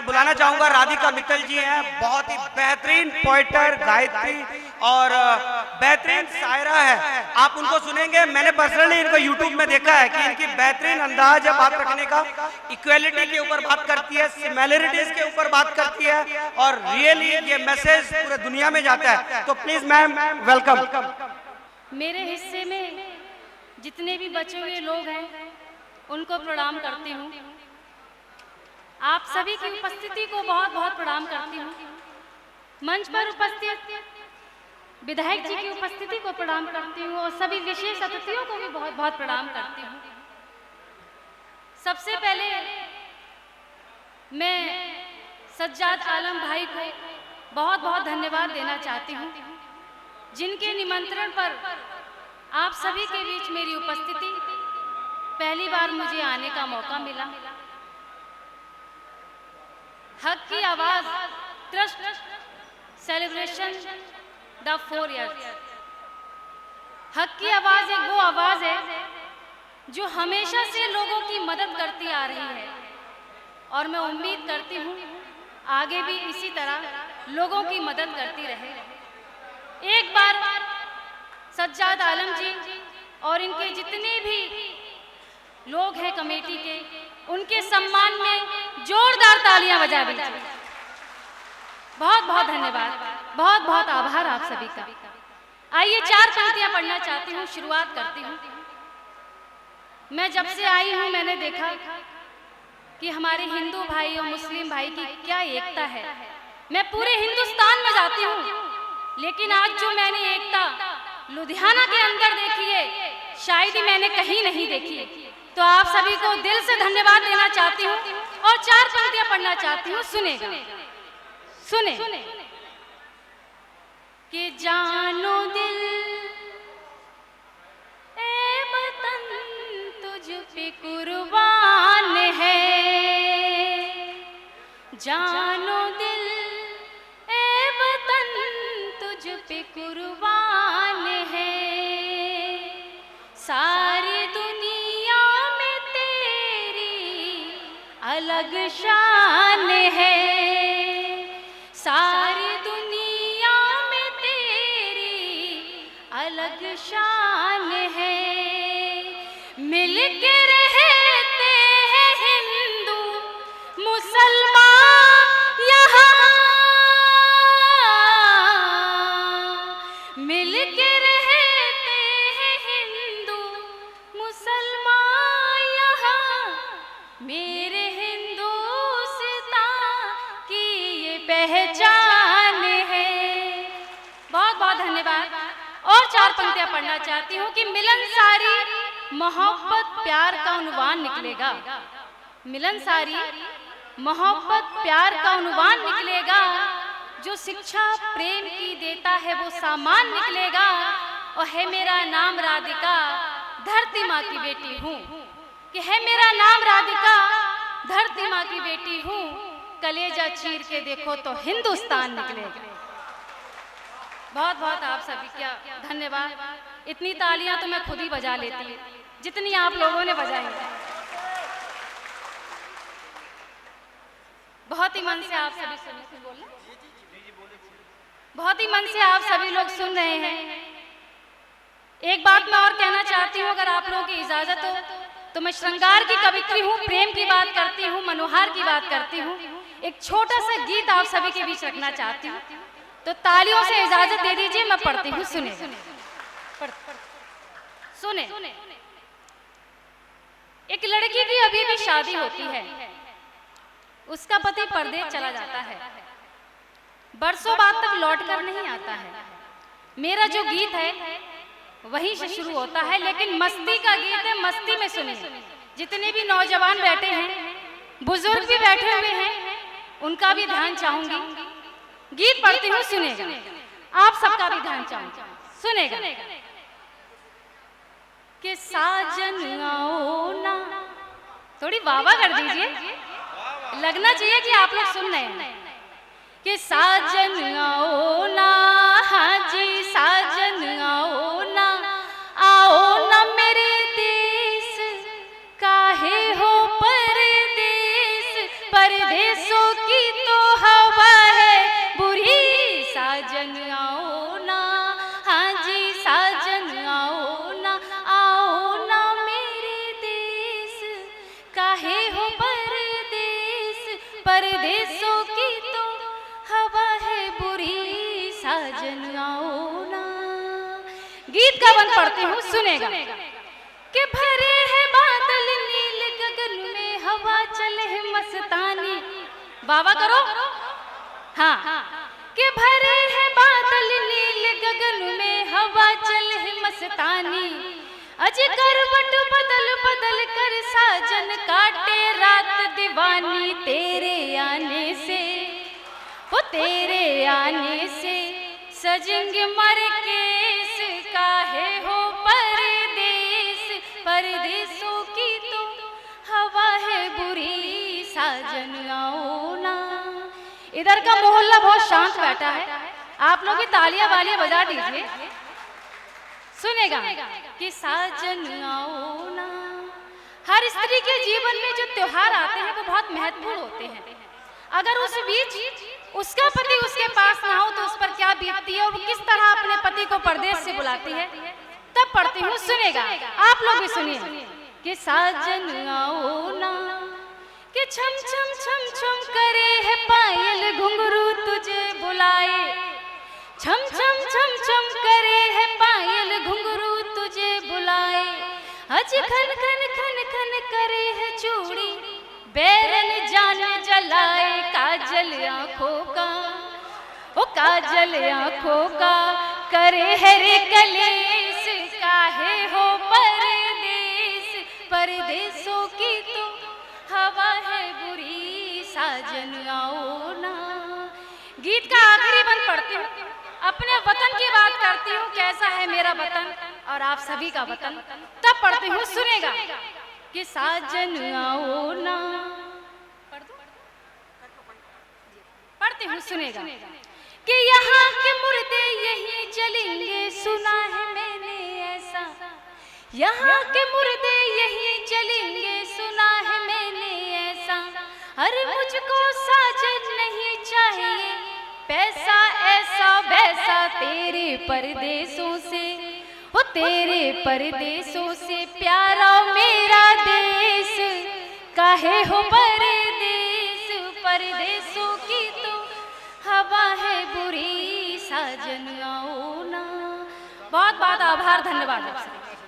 बुलाना चाहूंगा राधिका मित्तल जी हैं, बहुत ही बेहतरीन पोएटर, गायत्री और बेहतरीन शायरा है। आप उनको सुनेंगे। मैंने पर्सनली इनको यूट्यूब में देखा है कि इनकी बेहतरीन अंदाज है बात रखने का, इक्वेलिटी के ऊपर बात करती है, सिमिलरिटीज के ऊपर बात करती है और रियली ये मैसेज पूरे दुनिया में जाता है। तो प्लीज मैम, वेलकम। मेरे हिस्से में जितने भी बचे हुए लोग हैं उनको प्रणाम करती हूँ। आप सभी की उपस्थिति को बहुत बहुत प्रणाम करती हूँ। मंच पर उपस्थित विधायक जी की उपस्थिति को प्रणाम करती हूँ और सभी विशेष अतिथियों को भी बहुत बहुत प्रणाम करती हूँ। सबसे पहले मैं सज्जाद आलम भाई को बहुत बहुत धन्यवाद देना चाहती हूँ, जिनके निमंत्रण पर आप सभी के बीच मेरी उपस्थिति पहली बार मुझे आने का मौका मिला। हक की आवाज ट्रस्ट सेलिब्रेशन द 4 years। हक की आवाज एक वो आवाज है जो हमेशा से लोगों की मदद करती आ रही है और मैं उम्मीद करती हूँ आगे भी इसी तरह लोगों की मदद करती रहे। एक बार सज्जाद आलम जी और इनके जितने भी लोग हैं कमेटी के, उनके सम्मान में जोरदार तालियां बजा दीजिए। बहुत बहुत धन्यवाद, बहुत बहुत आभार आप सभी का। आइए 4 पंक्तियां पढ़ना चाहती हूँ, शुरुआत करती हूँ। मैं जब से आई हूँ मैंने देखा कि हमारे हिंदू भाई और मुस्लिम भाई की क्या एकता है। मैं पूरे हिंदुस्तान में जाती हूँ लेकिन आज जो मैंने एकता लुधियाना के अंदर देखी है शायद ही मैंने कहीं नहीं देखी। तो आप सभी को दिल से धन्यवाद देना चाहती हूँ और 4 पंक्तियां पढ़ना चाहती हूँ। सुनेगा, सुने कि जानो दिल ए वतन तुझ पे कुर्बान है, जानो दिल ए वतन तुझ पे कुर्बान है। सारी दुनिया में तेरी अलग शान है, सारी दुनिया में तेरी अलग शान है। मिलके रहते हैं हिंदू मुसलमान यहाँ, मिलके रहते हैं हिंदू मुसलमान यहाँ। मेरे हिंदुस्तान की ये पहचान है। बहुत बहुत धन्यवाद। और 4 पंक्तियां पढ़ना चाहती हूँ कि मिलनसारी मोहब्बत प्यार का उन्वान निकलेगा, मिलनसारी मोहब्बत प्यार का उन्वान निकलेगा। जो शिक्षा प्रेम की देता है वो सामान निकलेगा। और है मेरा नाम राधिका, धरती माँ की बेटी हूँ, कि है मेरा नाम राधिका, धरती माँ की बेटी हूँ। कलेजा चीर के देखो तो हिंदुस्तान निकलेगा। बहुत बहुत आप सभी का धन्यवाद। इतनी तालियां तो मैं खुद ही बजा लेती जितनी आप लोगों ने बजाई। बहुत ही मन से आप सभी सुन, बहुत ही मन से आप सभी लोग सुन रहे हैं। एक बात मैं और कहना चाहती हूँ, अगर आप लोगों की इजाजत हो तो मैं श्रृंगार की कवित्री हूँ, प्रेम की बात करती हूँ, मनोहार की बात करती हूँ। एक छोटा सा गीत आप सभी के बीच रखना चाहती हूँ, तो तालियों से इजाजत दे दीजिए, मैं पढ़ती हूँ। सुने सुने। एक लड़की की अभी भी शादी होती है, उसका पति परदेश चला जाता है, बरसों बाद तक लौट कर नहीं आता है। मेरा जो गीत है वहीं से शुरू होता है, लेकिन मस्ती का गीत है, मस्ती में सुनिए। जितने भी नौजवान बैठे हैं, बुजुर्ग भी बैठे हुए हैं, उनका भी ध्यान चाहूंगी। गीत पढ़ती हूँ, सुनेगा, आप सबका भी ध्यान चाहूंगी, सुनेगा। कि साजन आओ ना, थोड़ी वाह वाह कर दीजिए, लगना चाहिए कि आप लोग सुन रहे हैं। कि साजन आओ ना, हाँ जी साजन आओ ना, आओ ना मेरे देश, काहे हो परदेश, परदेशों की गीत का बंद पढ़ती हूँ, सुनेगा। कि भरे है बादल नील गगन में, हवा चले है मस्तानी। बाबा करो। हाँ। कि भरे है बादल नील गगन में, हवा चले है मस्तानी। अज करवट बदल बदल कर साजन काटे रात दीवानी। तेरे आने से, वो तेरे आने से सजेंगे मरकेस, काहे हो परदेस, परदेसों की तो हवा है बुरी, साजन आओ ना। इधर का मोहल्ला बहुत शांत बैठा है, आप लोग ही तालियां वालियां बजा दीजिए। सुनेगा कि साजन आओ ना। हर स्त्री के जीवन में जो त्योहार आते हैं वो बहुत महत्वपूर्ण होते हैं। अगर उस बीच उसका पति उसके पास ना हो तो उस पर क्या बीतती है और वो किस तरह अपने पति को परदेश से बुलाती है, तब पढ़ती हूँ, सुनेगा। आप लोग भी सुनिए कि साजन आओ ना। कि छम छम छम छम करे है पायल घुंघरू तुझे बुलाए। छम छम छम छम करे है पायल घुंघरू तुझे बुलाए। अज खन खन खन खन करे है चूड़ी, बैरन जान जलाए। काजल आंखों का, ओ काजल आंखों का करे है रे कलेस, काहे हो परदेस, परदेसों की तो हवा है बुरी, साजन आओ ना। गीत का आखिरी बंद पढ़ती हूँ, अपने वतन की बात करती हूँ, कैसा है मेरा वतन और आप सभी का वतन, तब पढ़ती हूँ, सुनेगा कि साजन आओ ना। पढ़ती हूँ, सुनेगा। कि यहाँ के मुर्दे यहीं चलेंगे, सुना है मैंने ऐसा। यहाँ के मुर्दे यहीं चलेंगे, सुना है मैंने ऐसा। अरे मुझको साजन नहीं चाहिए, पैसा ऐसा वैसा, तेरे परदेसों से, हो तेरे परदेसों से प्यारा मेरा देश, काहे हो परदेस, परदेसों की तो हवा है बुरी, साजन आओ ना। बहुत बहुत आभार, धन्यवाद।